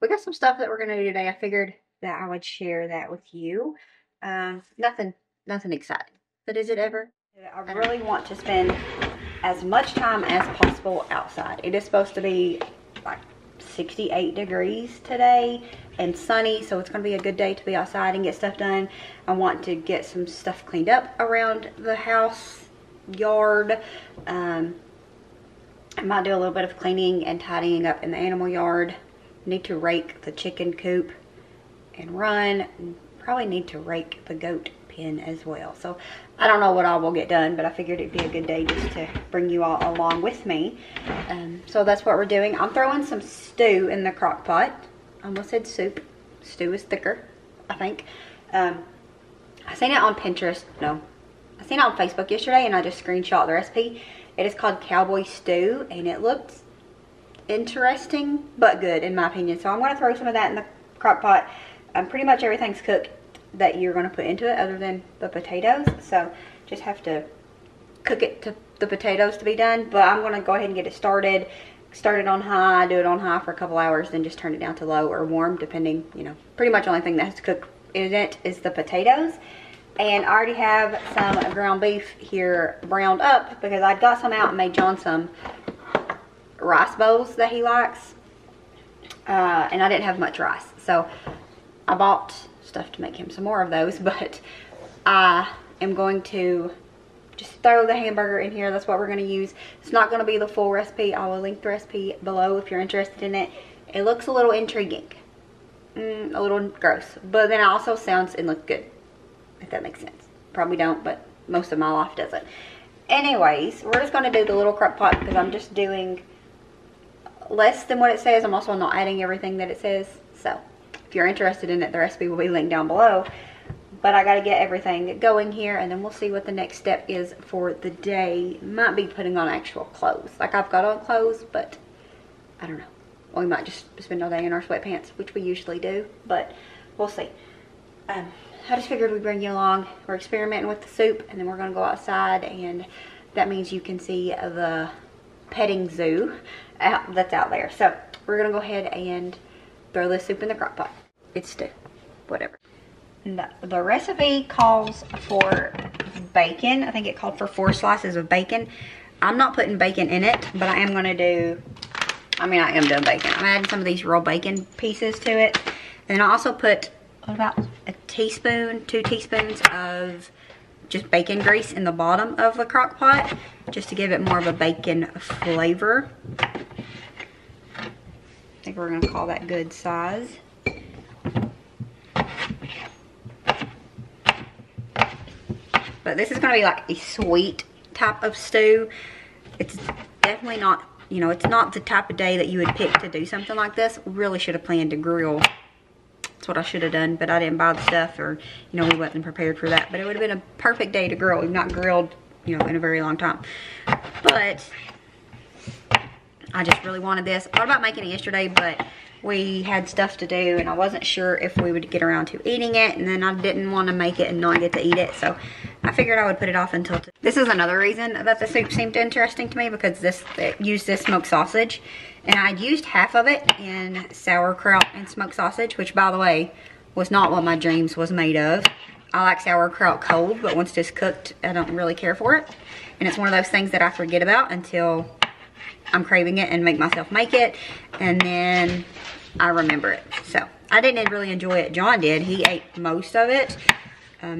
we got some stuff that we're gonna do today. I figured that I would share that with you. Nothing exciting, but is it ever? I really want to spend as much time as possible outside. It is supposed to be like 68 degrees today and sunny, so it's going to be a good day to be outside and get stuff done. I want to get some stuff cleaned up around the house, yard. I might do a little bit of cleaning and tidying up in the animal yard. Need to rake the chicken coop and run. Probably need to rake the goat pen as well. So I don't know what all will get done, but I figured it'd be a good day just to bring you all along with me. So that's what we're doing. I'm throwing some stew in the crock pot. I almost said soup. Stew is thicker, I think. I seen it on Pinterest. No, I seen it on Facebook yesterday, and I just screenshot the recipe. It is called cowboy stew, and it looked interesting but good in my opinion. So I'm going to throw some of that in the crock pot. Pretty much everything's cooked that you're going to put into it other than the potatoes, so just have to cook it to the potatoes to be done. But I'm going to go ahead and get it started on high, do it on high for a couple hours, then just turn it down to low or warm depending, you know. Pretty much the only thing that has to cook in it is the potatoes. And I already have some ground beef here browned up because I got some out and made John some rice bowls that he likes, and I didn't have much rice, so I bought stuff to make him some more of those. But I am going to just throw the hamburger in here. That's what we're going to use. It's not going to be the full recipe. I will link the recipe below if you're interested in it. It looks a little intriguing, a little gross, but then it also sounds and looks good, if that makes sense. Probably don't, but most of my life doesn't. Anyways, we're just going to do the little crock pot because I'm just doing less than what it says. I'm also not adding everything that it says, so if you're interested in it, the recipe will be linked down below. But I got to get everything going here, and then we'll see what the next step is for the day. Might be putting on actual clothes. Like, I've got on clothes, but I don't know. Or we might just spend all day in our sweatpants, which we usually do, but we'll see. I just figured we'd bring you along. We're experimenting with the soup, and then we're going to go outside, and that means you can see the petting zoo that's out there. So we're going to go ahead and throw this soup in the crock pot. It's stew, whatever. The recipe calls for bacon. I think it called for 4 slices of bacon. I'm not putting bacon in it, but I am going to do, I am doing bacon. I'm adding some of these raw bacon pieces to it. And I also put about a teaspoon, 2 teaspoons of just bacon grease in the bottom of the crock pot, just to give it more of a bacon flavor. I think we're going to call that good size. But this is going to be like a sweet type of stew. It's definitely not, you know, it's not the type of day that you would pick to do something like this. Really should have planned to grill. That's what I should have done, but I didn't buy the stuff, or, you know, we wasn't prepared for that. But it would have been a perfect day to grill. We've not grilled, you know, in a very long time. But I just really wanted this. I thought about making it yesterday, but we had stuff to do, and I wasn't sure if we would get around to eating it, and then I didn't want to make it and not get to eat it, so I figured I would put it off until today. This is another reason that the soup seemed interesting to me, because it used this smoked sausage, and I used half of it in sauerkraut and smoked sausage, which, by the way, was not what my dreams was made of. I like sauerkraut cold, but once it's cooked, I don't really care for it, and it's one of those things that I forget about until I'm craving it and make myself make it, and then I remember it. So I didn't really enjoy it. John did. He ate most of it.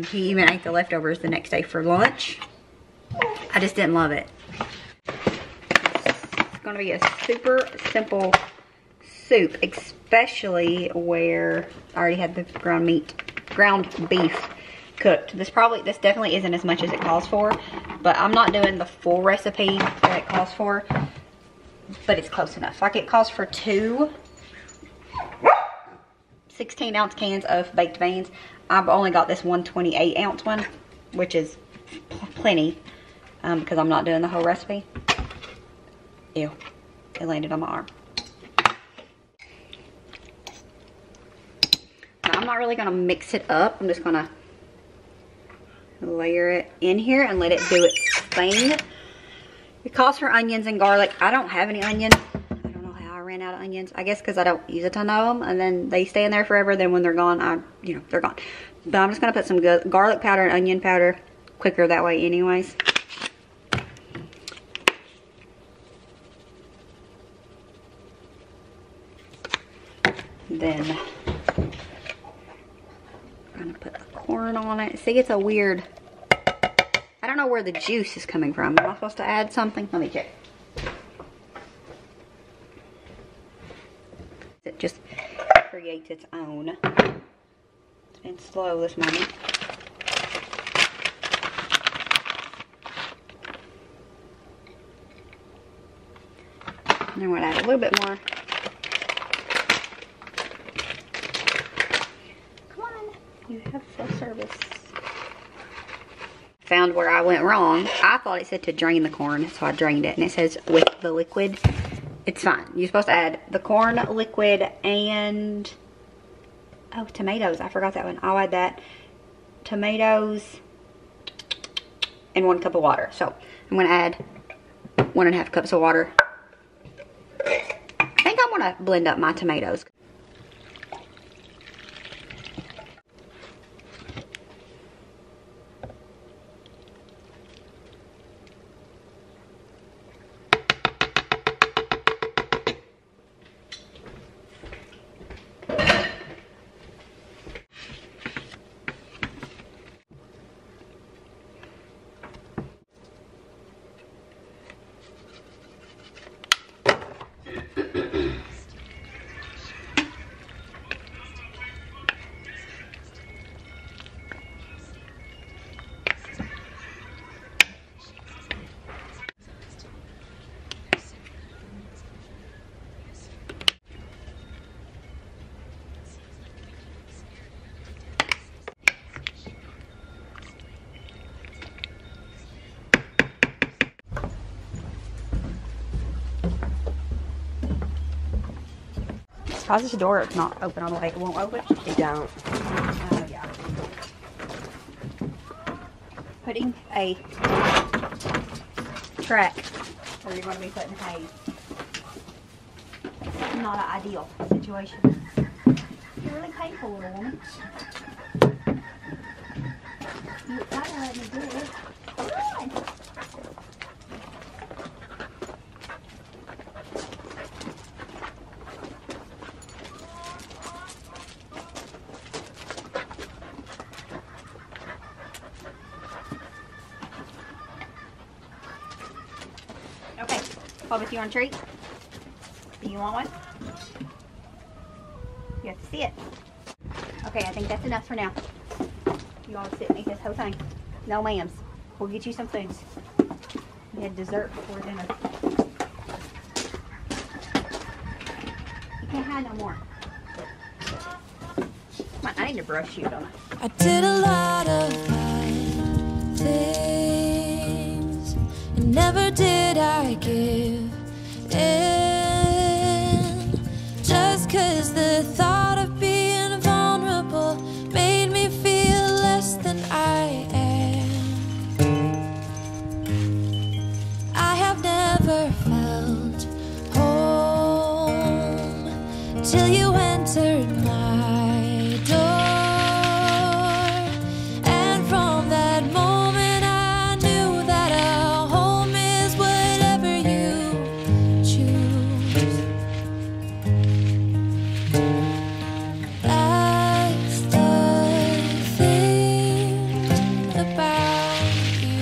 He even ate the leftovers the next day for lunch. I just didn't love it. It's going to be a super simple soup, especially where I already had the ground beef cooked. This definitely isn't as much as it calls for, but I'm not doing the full recipe that it calls for, but it's close enough. Like, it calls for 2 16-ounce cans of baked beans. I've only got this 128-ounce one, which is plenty, because I'm not doing the whole recipe. Ew, it landed on my arm. Now, I'm not really gonna mix it up. I'm just gonna layer it in here and let it do its thing. It calls for onions and garlic. I don't have any onion. I don't know how I ran out of onions. I guess because I don't use a ton of them, and then they stay in there forever. Then when they're gone, they're gone. But I'm just gonna put some garlic powder and onion powder, quicker that way anyways. Then I'm gonna put the corn on it. See, it's a weird, I don't know where the juice is coming from. Am I supposed to add something? Let me check. It just creates its own. It's been slow this morning. And then we're gonna add a little bit more. Come on, you have self-service. Found where I went wrong. I thought it said to drain the corn, so I drained it, and it says with the liquid. It's fine. You're supposed to add the corn liquid and, oh, tomatoes. I forgot that one. I'll add that. Tomatoes and 1 cup of water. So I'm going to add 1.5 cups of water. I think I'm going to blend up my tomatoes. How's this door not open all the way? It won't open? You don't. Yeah. Putting a track where you're going to be putting hay. Not an ideal situation. You're really painful, little woman. You gotta let me do it. Come on. Okay, Bubba, you want a treat? Do you want one? You have to see it. Okay, I think that's enough for now. You all sit and eat this whole thing. No ma'ams. We'll get you some foods. We had dessert before dinner. You can't hide no more. Come on, I need to brush you, don't I? I did a lot of fine things, and never did I give in, just 'cause the thought of being vulnerable made me feel less than I am. I have never felt home till you entered my door, and from that moment I knew that a home is whatever you choose. That's the thing about you.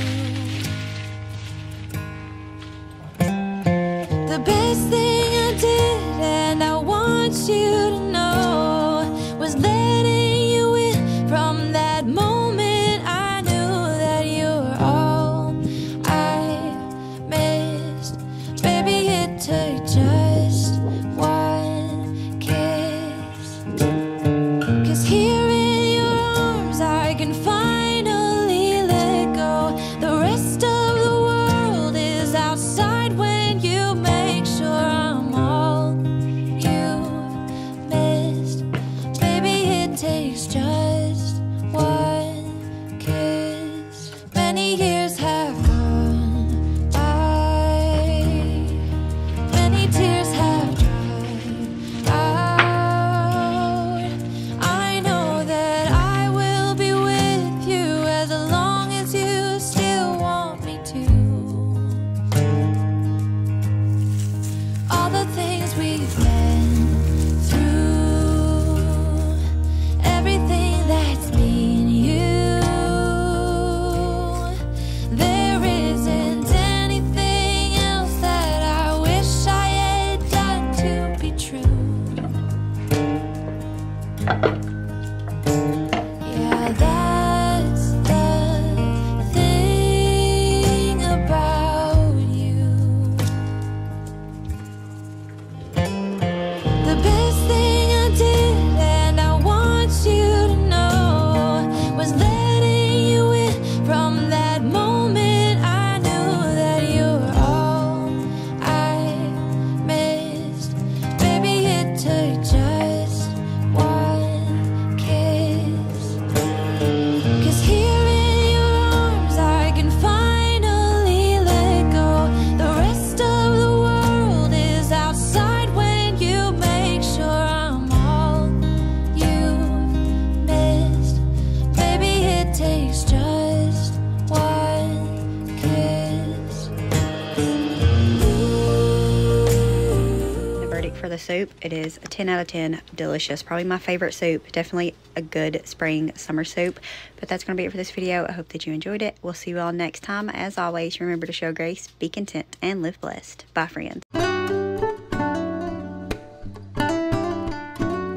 The best thing I did, and I want you to know, Yeah, that's the thing about you. The best thing I did, and I want you to know, was letting you in from that moment. I knew that you were all I missed. Baby, it took just one kiss. 'Cause here in your arms I can finally let go. The rest of the world is outside when you make sure I'm all you've missed. Baby, it takes just one kiss. The verdict for the soup, it is a 10 out of 10. Delicious. Probably my favorite soup. Definitely a good spring summer soup. But that's going to be it for this video. I hope that you enjoyed it. We'll see you all next time. As always, remember to show grace, be content, and live blessed. Bye, friends.